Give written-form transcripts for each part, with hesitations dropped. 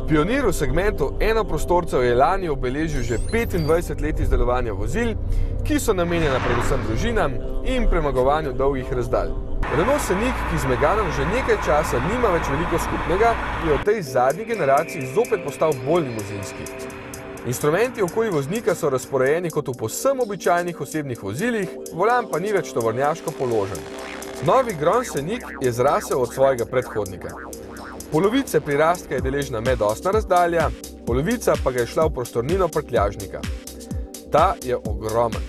Pionir v segmentu enoprostorcev je lani obeležil že 25 let izdelovanja vozil, ki so namenjena predvsem družinam in premagovanju dolgih razdalj. Renault Scenic, ki z Meganom že nekaj časa nima več veliko skupnega, je v tej zadnji generaciji zopet postal bolj limuzinski. Instrumenti okoli voznika so razporejeni kot v povsem običajnih osebnih vozilih, volan pa ni več tovornjaško položen. Novi Grand Scenic je zrasel od svojega predhodnika. Polovice prirastka je deležna medosna razdalja, polovica pa ga je šla v prostornino prtljažnika. Ta je ogromen.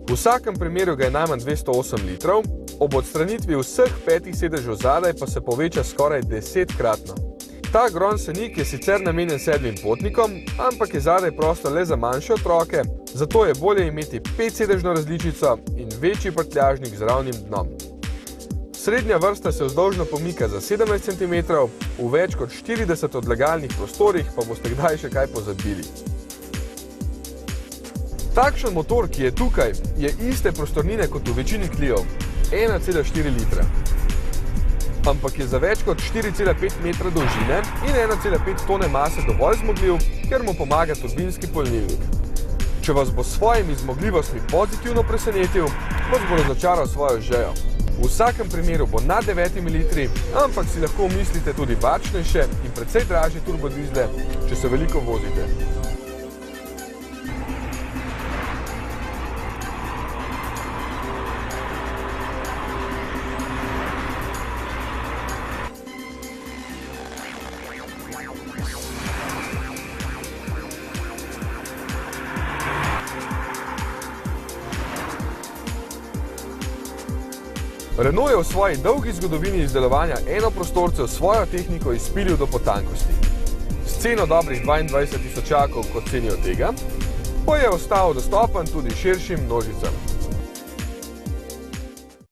V vsakem primeru ga je najmanj 208 litrov, ob odstranitvi vseh 5 sedežev zadaj pa se poveča skoraj 10-kratno. Ta Grand Scenic je sicer namenjen 7 potnikom, ampak je zadaj prostor le za manjše otroke, zato je bolje imeti 5-sedežno različico in večji prtljažnik z ravnim dnom. Srednja vrsta se vzdolžno pomika za 17 cm, v več kot 40 odlagalnih prostorih pa boste kdaj še kaj pozabili. Takšen motor, ki je tukaj, je iste prostornine kot v večini Clio, 1,4 litra. Ampak je za več kot 4,5 metra dolžine in 1,5 tone mase dovolj zmogljiv, ker mu pomaga turbinski polnilnik. Če vas bo s svojimi zmogljivostmi pozitivno presenetil, vas bo razočaral svojo žejo. V vsakem primeru bo nad 9 litri, ampak si lahko mislite tudi varčnejše in precej dražje turbodizle, če se veliko vozite. Renault je v svoji dolgi zgodovini izdelovanja enoprostorcev svojo tehniko izpilil do potankosti. S ceno dobrih 22 tisočakov, kot cenijo tega, pa je ostal dostopen tudi širšim množicam.